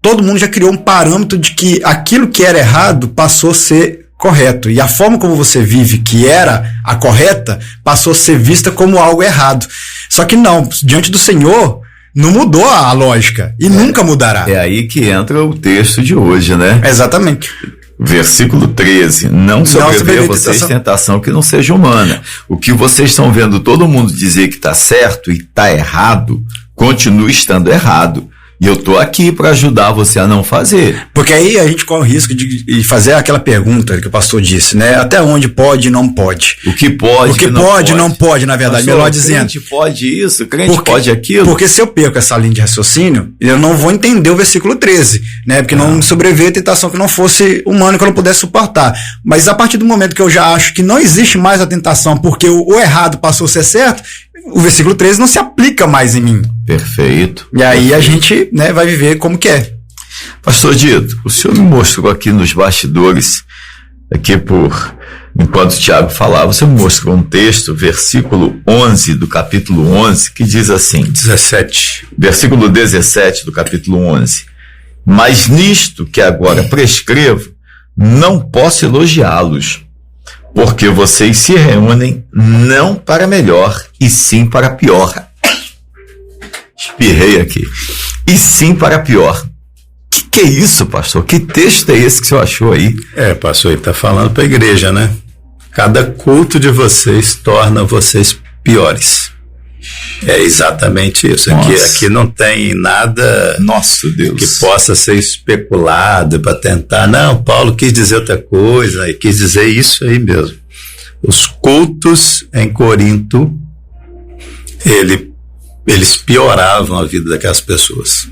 Todo mundo já criou um parâmetro de que aquilo que era errado passou a ser correto, e a forma como você vive, que era a correta, passou a ser vista como algo errado. Só que não, diante do Senhor, não mudou a lógica, e nunca mudará. É aí que entra o texto de hoje, né? Exatamente. Versículo 13, não sobreveia a vocês tentação que não seja humana. O que vocês estão vendo todo mundo dizer que está certo e está errado, continua estando errado. E eu tô aqui para ajudar você a não fazer. Porque aí a gente corre o risco de fazer aquela pergunta que o pastor disse, né? Até onde pode e não pode. O que pode, o que pode e não pode, na verdade. Pastor, melhor dizendo. Crente pode isso, crente pode aquilo. Porque se eu perco essa linha de raciocínio, eu não vou entender o versículo 13, né? Porque não me sobreveio a tentação que não fosse humana, que eu não pudesse suportar. Mas a partir do momento que eu já acho que não existe mais a tentação porque o errado passou a ser certo, o versículo 13 não se aplica mais em mim. Perfeito. E aí a gente, né, vai viver como quer. Pastor Dito, o senhor me mostrou aqui nos bastidores, enquanto o Tiago falava, você me mostrou um texto, versículo 11 do capítulo 11, que diz assim, 17. Versículo 17 do capítulo 11. Mas nisto que agora prescrevo, não posso elogiá-los, porque vocês se reúnem não para melhor, e sim para pior. Espirrei aqui. E sim para pior. Que é isso, pastor? Que texto é esse que o senhor achou aí? Pastor, ele está falando para a igreja, né? Cada culto de vocês torna vocês piores. É exatamente isso. Aqui não tem nada, nosso Deus, que possa ser especulado para tentar. Não, Paulo quis dizer outra coisa, e quis dizer isso aí mesmo. Os cultos em Corinto, eles pioravam a vida daquelas pessoas.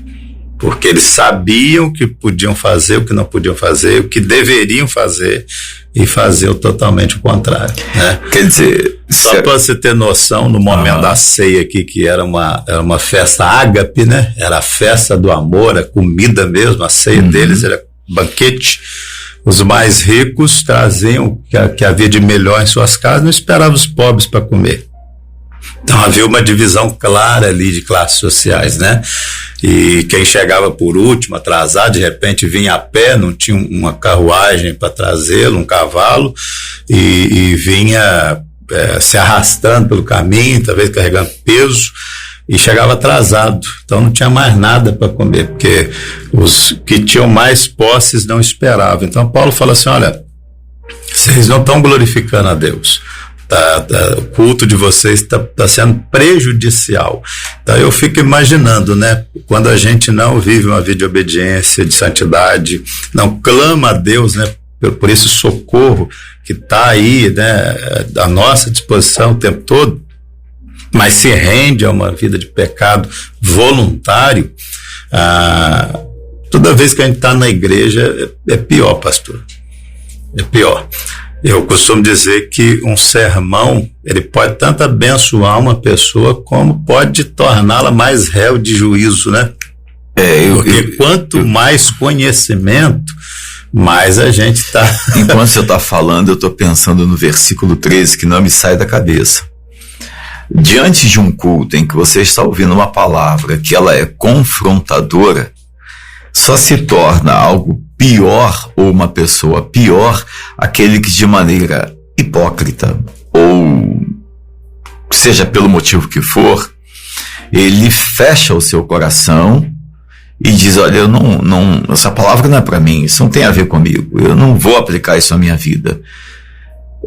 Porque eles sabiam o que podiam fazer, o que não podiam fazer, o que deveriam fazer, e faziam totalmente o contrário, né? Quer dizer, só para você ter noção, no momento da ceia aqui, que era uma festa ágape, né? Era a festa do amor, a comida mesmo, a ceia deles era banquete. Os mais ricos traziam o que havia de melhor em suas casas, não esperavam os pobres para comer. Então havia uma divisão clara ali de classes sociais, né? E quem chegava por último, atrasado, de repente vinha a pé, não tinha uma carruagem para trazê-lo, um cavalo, e vinha se arrastando pelo caminho, talvez carregando peso, e chegava atrasado. Então não tinha mais nada para comer, porque os que tinham mais posses não esperavam. Então Paulo fala assim, olha, vocês não estão glorificando a Deus. O culto de vocês está sendo prejudicial. Então eu fico imaginando, né, quando a gente não vive uma vida de obediência, de santidade, não clama a Deus, né, por esse socorro que está aí, né, à nossa disposição o tempo todo, mas se rende a uma vida de pecado voluntário, toda vez que a gente está na igreja é pior, pastor. É pior. Eu costumo dizer que um sermão, ele pode tanto abençoar uma pessoa, como pode torná-la mais réu de juízo, né? Porque quanto mais conhecimento, mais a gente está... Enquanto você está falando, eu estou pensando no versículo 13, que não me sai da cabeça. Diante de um culto em que você está ouvindo uma palavra que ela é confrontadora, só se torna algo pior, ou uma pessoa pior, aquele que de maneira hipócrita, ou seja pelo motivo que for, ele fecha o seu coração e diz: olha, eu não, essa palavra não é para mim, isso não tem a ver comigo, eu não vou aplicar isso à minha vida.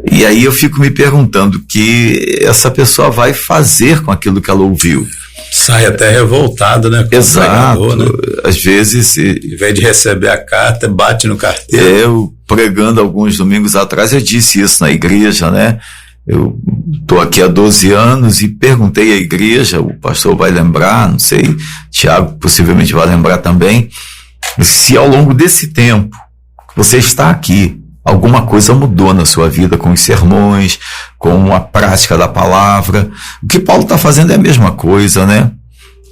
E aí eu fico me perguntando o que essa pessoa vai fazer com aquilo que ela ouviu. Sai até revoltado, né? Exato, pregador, né? Às vezes... Em vez de receber a carta, bate no carteiro. Eu, pregando alguns domingos atrás, eu disse isso na igreja, né? Eu estou aqui há 12 anos e perguntei à igreja, o pastor vai lembrar, não sei, Tiago possivelmente vai lembrar também, se ao longo desse tempo que você está aqui, alguma coisa mudou na sua vida com os sermões, com a prática da palavra. O que Paulo está fazendo é a mesma coisa, né?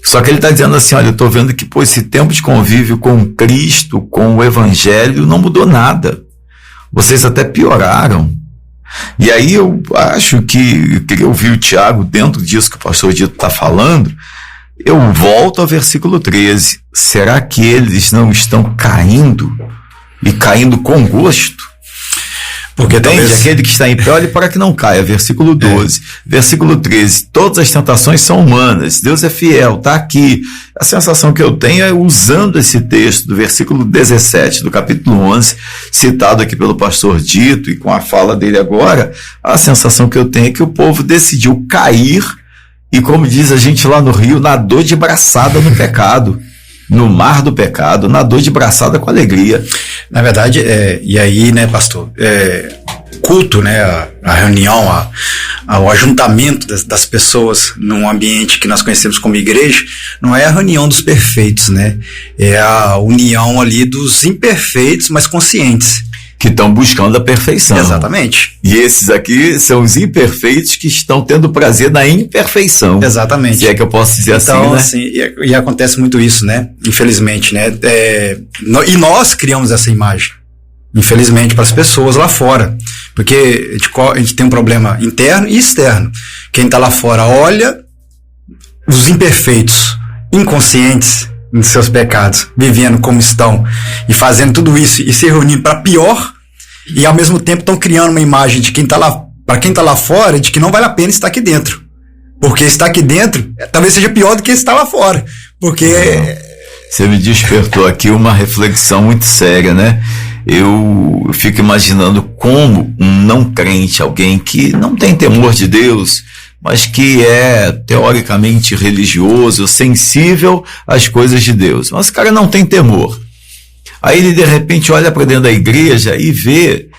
Só que ele está dizendo assim: olha, eu estou vendo que esse tempo de convívio com Cristo, com o Evangelho, não mudou nada. Vocês até pioraram. E aí eu acho que, eu queria ouvir o Tiago dentro disso que o pastor Dito está falando. Eu volto ao versículo 13. Será que eles não estão caindo? E caindo com gosto? Porque entende? Aquele que está em pé, olhe para que não caia. Versículo 12. Versículo 13. Todas as tentações são humanas. Deus é fiel, está aqui. A sensação que eu tenho é, usando esse texto do versículo 17 do capítulo 11, citado aqui pelo pastor Dito, e com a fala dele agora, a sensação que eu tenho é que o povo decidiu cair e, como diz a gente lá no Rio, nadou de braçada no pecado. No mar do pecado, nadou de braçada com alegria. Na verdade, e aí, né, pastor, culto, né, a reunião, o ajuntamento das pessoas num ambiente que nós conhecemos como igreja, não é a reunião dos perfeitos, né, é a união ali dos imperfeitos, mas conscientes. Que estão buscando a perfeição. Exatamente. E esses aqui são os imperfeitos que estão tendo prazer na imperfeição. Exatamente. Se é que eu posso dizer então, assim, né? Assim, e acontece muito isso, né? Infelizmente, né? E nós criamos essa imagem, infelizmente, para as pessoas lá fora. Porque a gente tem um problema interno e externo. Quem está lá fora olha os imperfeitos, inconscientes nos seus pecados, vivendo como estão e fazendo tudo isso e se reunindo para pior, e ao mesmo tempo estão criando uma imagem de quem tá lá, para quem está lá fora, de que não vale a pena estar aqui dentro, porque estar aqui dentro talvez seja pior do que estar lá fora, porque você me despertou aqui uma reflexão muito séria, né? Eu fico imaginando como um não crente, alguém que não tem temor de Deus, mas que é teoricamente religioso, sensível às coisas de Deus. Mas o cara não tem temor. Aí ele de repente olha para dentro da igreja e vê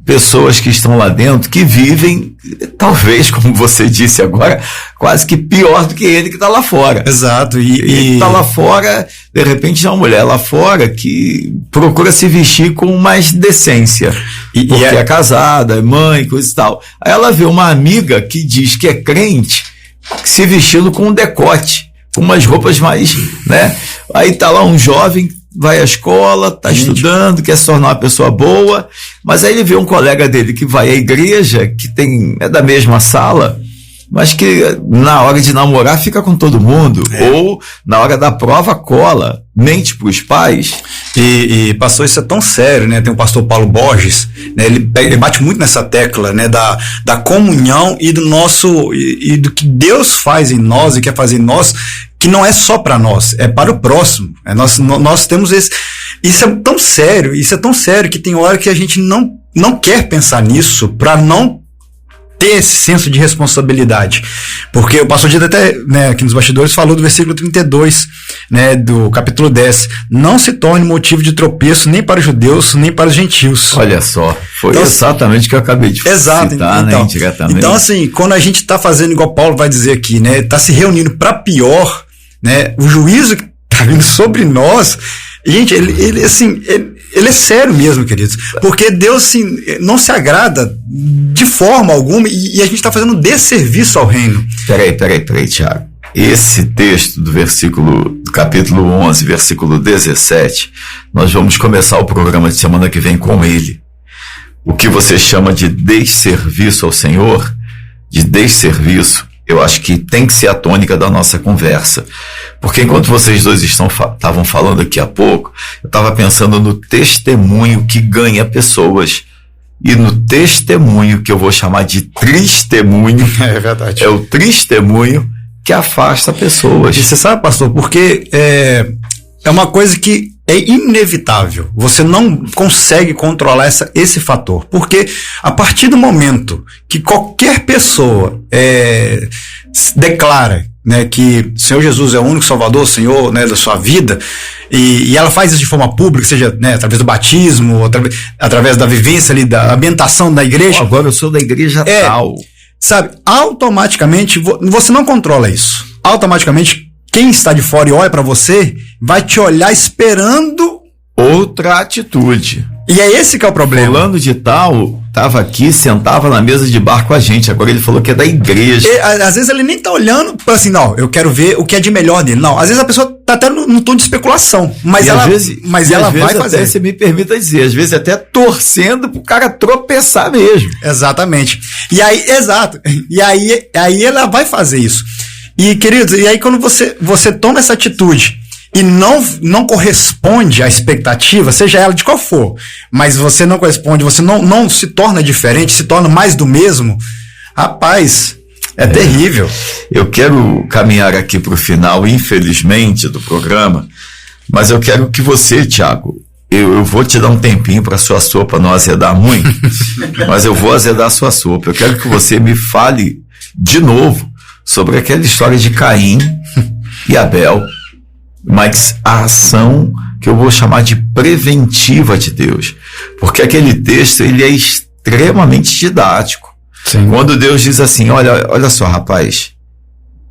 pessoas que estão lá dentro que vivem, talvez, como você disse agora, quase que pior do que ele que está lá fora. Exato. E está lá fora, de repente é uma mulher lá fora que procura se vestir com mais decência, porque é casada, é mãe, coisa e tal. Aí ela vê uma amiga que diz que é crente, se vestindo com um decote, com umas roupas mais, né? Aí tá lá um jovem, vai à escola, está estudando, quer se tornar uma pessoa boa, mas aí ele vê um colega dele que vai à igreja, que é da mesma sala, mas que na hora de namorar fica com todo mundo, ou na hora da prova cola, mente para os pais. E pastor, isso é tão sério, né? Tem o pastor Paulo Borges, né? Ele bate muito nessa tecla, né? Da comunhão e do nosso, e do que Deus faz em nós e quer fazer em nós, que não é só para nós, é para o próximo. Nós temos isso é tão sério que tem hora que a gente não quer pensar nisso para não ter esse senso de responsabilidade. Porque o pastor Dito até, né, aqui nos bastidores falou do versículo 32, né, do capítulo 10. Não se torne motivo de tropeço nem para os judeus, nem para os gentios. Olha só, foi então, exatamente o que eu acabei de citar, né, indiretamente. Então, assim, quando a gente está fazendo igual Paulo vai dizer aqui, né, está se reunindo para pior, né, o juízo que está vindo sobre nós, gente, ele é sério mesmo, queridos. Porque Deus assim, não se agrada de forma alguma e a gente está fazendo um desserviço ao reino. Peraí, Tiago. Esse texto do capítulo 11, versículo 17, nós vamos começar o programa de semana que vem com ele. O que você chama de desserviço ao Senhor, de desserviço, eu acho que tem que ser a tônica da nossa conversa. Porque enquanto vocês dois estavam falando aqui há pouco, eu estava pensando no testemunho que ganha pessoas. E no testemunho, que eu vou chamar de tristemunho, É verdade. é o tristemunho que afasta pessoas. E você sabe, pastor, porque é uma coisa que é inevitável. Você não consegue controlar esse fator. Porque a partir do momento que qualquer pessoa declara, né, que o Senhor Jesus é o único Salvador, Senhor, né, da sua vida, e ela faz isso de forma pública, seja, né, através do batismo, através da vivência ali, da ambientação da igreja. Agora eu sou da igreja tal. Sabe, automaticamente, você não controla isso. Automaticamente, quem está de fora e olha para você, vai te olhar esperando Outra atitude. E é esse que é o problema. Fulano de tal estava aqui, sentava na mesa de bar com a gente. Agora ele falou que é da igreja. Às vezes ele nem tá olhando assim, não, eu quero ver o que é de melhor dele. Não, às vezes a pessoa tá até no tom de especulação. Mas ela vai fazer. Até, você me permita dizer, às vezes até torcendo pro cara tropeçar mesmo. Exatamente. E aí, exato. E aí ela vai fazer isso. E, queridos, e aí quando você toma essa atitude e não corresponde à expectativa, seja ela de qual for, mas você não corresponde, você não se torna diferente, se torna mais do mesmo, rapaz, é terrível. Eu quero caminhar aqui para o final, infelizmente, do programa, mas eu quero que você, Tiago, eu vou te dar um tempinho para sua sopa não azedar muito, mas eu vou azedar a sua sopa. Eu quero que você me fale de novo sobre aquela história de Caim e Abel, mas a ação que eu vou chamar de preventiva de Deus, porque aquele texto ele é extremamente didático. Sim. Quando Deus diz assim, olha só, rapaz,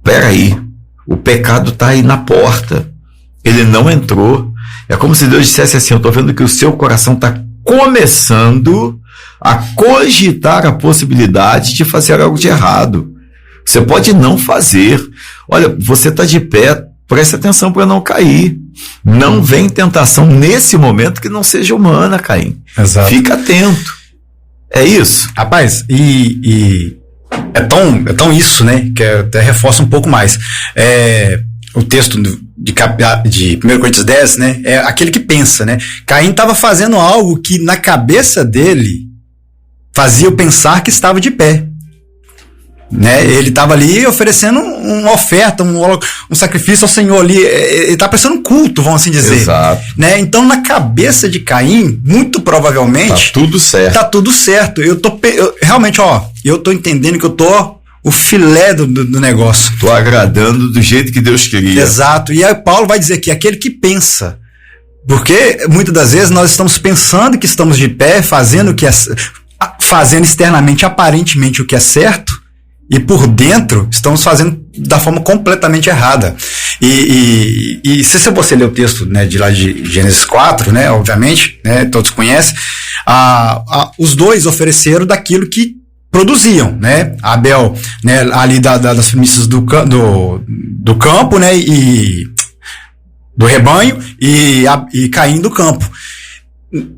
peraí, o pecado está aí na porta, ele não entrou. É como se Deus dissesse assim, eu estou vendo que o seu coração está começando a cogitar a possibilidade de fazer algo de errado. Você pode não fazer. Olha, você está de pé, preste atenção para não cair. Não vem tentação nesse momento que não seja humana, Caim. Exato. Fica atento. É isso. Rapaz, e é tão isso, né, que até reforça um pouco mais. O texto de 1 Coríntios 10, né, é aquele que pensa, né? Caim estava fazendo algo que na cabeça dele fazia eu pensar que estava de pé. Né? Ele estava ali oferecendo uma oferta, um sacrifício ao Senhor ali, ele está prestando um culto, vamos assim dizer. Exato. Né? Então, na cabeça de Caim, muito provavelmente... Tá tudo certo. Tá tudo certo. Realmente, eu tô entendendo que eu tô o filé do negócio. Tô agradando do jeito que Deus queria. Exato. E aí Paulo vai dizer que aquele que pensa, porque muitas das vezes nós estamos pensando que estamos de pé, fazendo externamente, aparentemente o que é certo, e por dentro estamos fazendo da forma completamente errada. E se você ler o texto, né, de lá de Gênesis 4, né, obviamente, né, todos conhecem, os dois ofereceram daquilo que produziam, né? Abel, né, ali das primícias do campo, né, e do rebanho, e Caim do campo.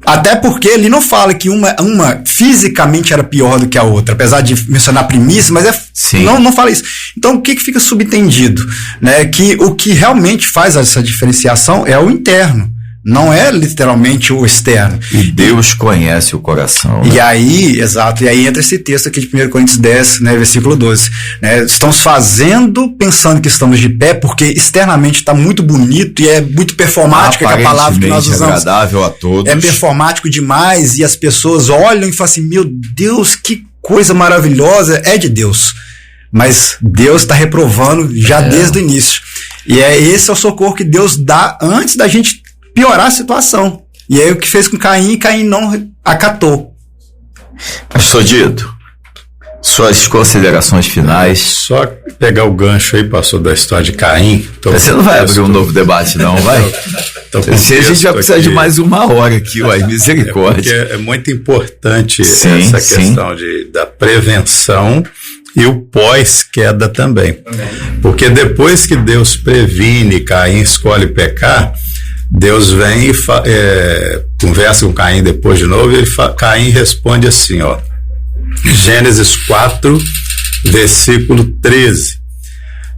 Até porque ele não fala que uma fisicamente era pior do que a outra, apesar de mencionar primícia, mas não fala isso. Então o que fica subentendido? Né? Que o que realmente faz essa diferenciação é o interno, não é literalmente o externo. E Deus conhece o coração. Né? E aí, exato, e aí entra esse texto aqui de 1 Coríntios 10, né, versículo 12. Né? Estamos pensando que estamos de pé, porque externamente está muito bonito e é muito performático, que é a palavra que nós usamos. Agradável a todos. É performático demais e as pessoas olham e falam assim, meu Deus, que coisa maravilhosa, é de Deus. Mas Deus está reprovando já desde o início. E esse é o socorro que Deus dá antes da gente piorar a situação. E aí o que fez com Caim não acatou. Pastor Dito, Suas considerações finais. Só pegar o gancho aí, pastor, da história de Caim. Você não vai abrir um novo debate, não, vai? A gente vai precisar de mais 1 hora aqui, uai, misericórdia. É muito importante essa questão da prevenção e o pós-queda também. Porque depois que Deus previne, Caim escolhe pecar, Deus vem e conversa com Caim depois de novo, e Caim responde assim, ó, Gênesis 4, versículo 13.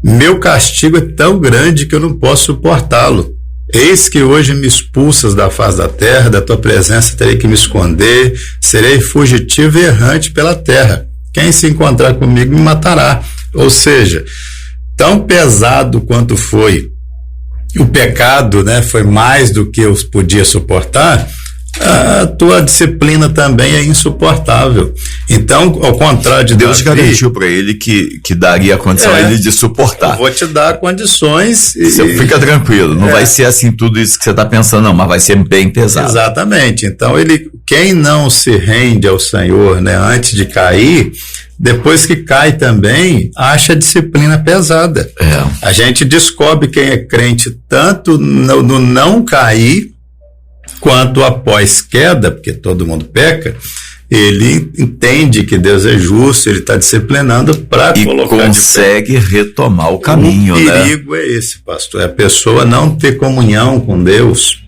Meu castigo é tão grande que eu não posso suportá-lo. Eis que hoje me expulsas da face da terra, da tua presença terei que me esconder, serei fugitivo e errante pela terra. Quem se encontrar comigo me matará. Ou seja, tão pesado quanto foi o pecado, né, foi mais do que eu podia suportar, a tua disciplina também é insuportável. Então, ao contrário de Deus garantiu para ele que daria a condição a ele de suportar. Eu vou te dar condições. Você fica tranquilo, não vai ser assim tudo isso que você está pensando, não, mas vai ser bem pesado. Exatamente. Então, quem não se rende ao Senhor, né, antes de cair, depois que cai também, acha a disciplina pesada. A gente descobre quem é crente tanto no não cair, quanto após queda, porque todo mundo peca, ele entende que Deus é justo, ele está disciplinando para colocar e consegue retomar o caminho. O perigo é esse, pastor, é a pessoa não ter comunhão com Deus,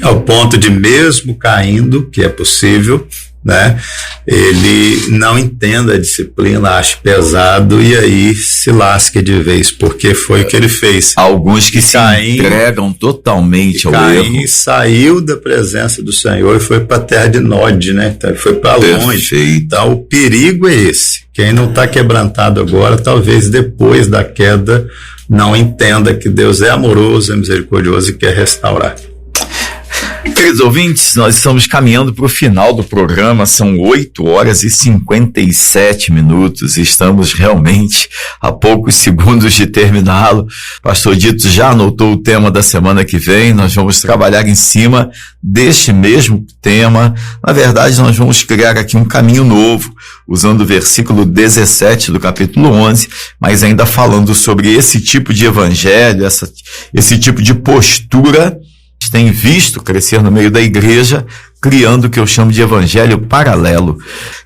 ao ponto de mesmo caindo, que é possível, né, ele não entenda a disciplina, ache pesado e aí se lasque de vez, porque foi o que ele fez. Alguns que Caim, se entregam totalmente ao erro. Caim saiu da presença do Senhor e foi para a terra de Nod, né? Então, foi para longe. Então o perigo é esse. Quem não está quebrantado agora, talvez depois da queda não entenda que Deus é amoroso, é misericordioso e quer restaurar. Queridos ouvintes, nós estamos caminhando para o final do programa, são 8 horas e 57 minutos, estamos realmente a poucos segundos de terminá-lo. Pastor Dito já anotou o tema da semana que vem, nós vamos trabalhar em cima deste mesmo tema. Na verdade, nós vamos criar aqui um caminho novo, usando o versículo 17 do capítulo 11, mas ainda falando sobre esse tipo de evangelho, esse tipo de postura tem visto crescer no meio da igreja, criando o que eu chamo de evangelho paralelo.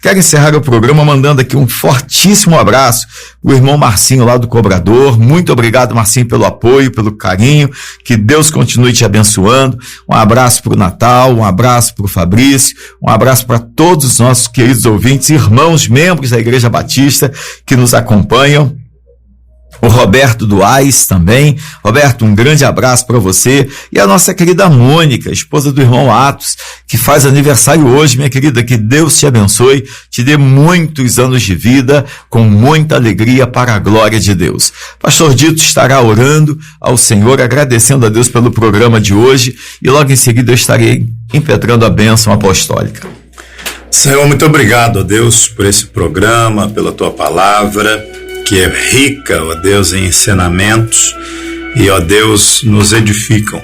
Quero encerrar o programa mandando aqui um fortíssimo abraço pro irmão Marcinho lá do Cobrador. Muito obrigado, Marcinho, pelo apoio, pelo carinho, que Deus continue te abençoando. Um abraço pro Natal, um abraço pro Fabrício, um abraço para todos os nossos queridos ouvintes, irmãos, membros da Igreja Batista que nos acompanham. O Roberto Duais também. Roberto, um grande abraço para você. E a nossa querida Mônica, esposa do irmão Atos, que faz aniversário hoje, minha querida. Que Deus te abençoe, te dê muitos anos de vida, com muita alegria para a glória de Deus. Pastor Dito estará orando ao Senhor, agradecendo a Deus pelo programa de hoje, e logo em seguida eu estarei impetrando a bênção apostólica. Senhor, muito obrigado, ó Deus, por esse programa, pela tua palavra, que é rica, ó Deus, em ensinamentos e, ó Deus, nos edificam.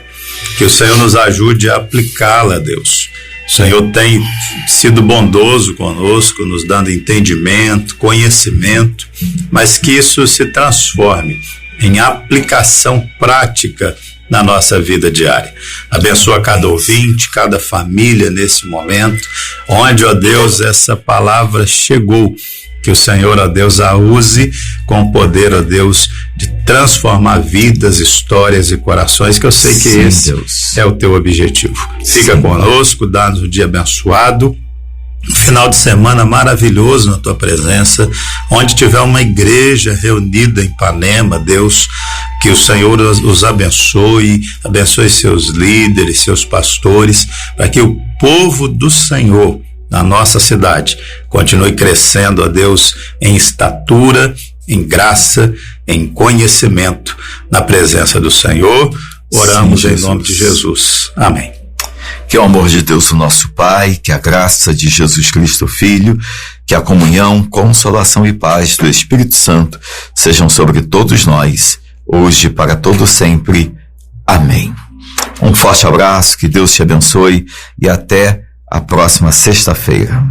Que o Senhor nos ajude a aplicá-la, Deus. O Senhor tem sido bondoso conosco, nos dando entendimento, conhecimento, mas que isso se transforme em aplicação prática na nossa vida diária. Abençoa cada ouvinte, cada família nesse momento, onde, ó Deus, essa palavra chegou. Que o Senhor, ó Deus, a use com poder, ó Deus, de transformar vidas, histórias e corações, que eu sei que sim, esse Deus, é o teu objetivo. Fica sim, conosco, dá-nos um dia abençoado, um final de semana maravilhoso na tua presença, onde tiver uma igreja reunida em Ipanema, Deus, que o Senhor os abençoe, abençoe seus líderes, seus pastores, para que o povo do Senhor na nossa cidade continue crescendo, ó Deus, em estatura, em graça, em conhecimento, na presença do Senhor. Oramos em nome de Jesus. Amém. Que o amor de Deus, o nosso Pai, que a graça de Jesus Cristo, Filho, que a comunhão, consolação e paz do Espírito Santo sejam sobre todos nós, hoje e para todo sempre. Amém. Um forte abraço, que Deus te abençoe e até a próxima sexta-feira.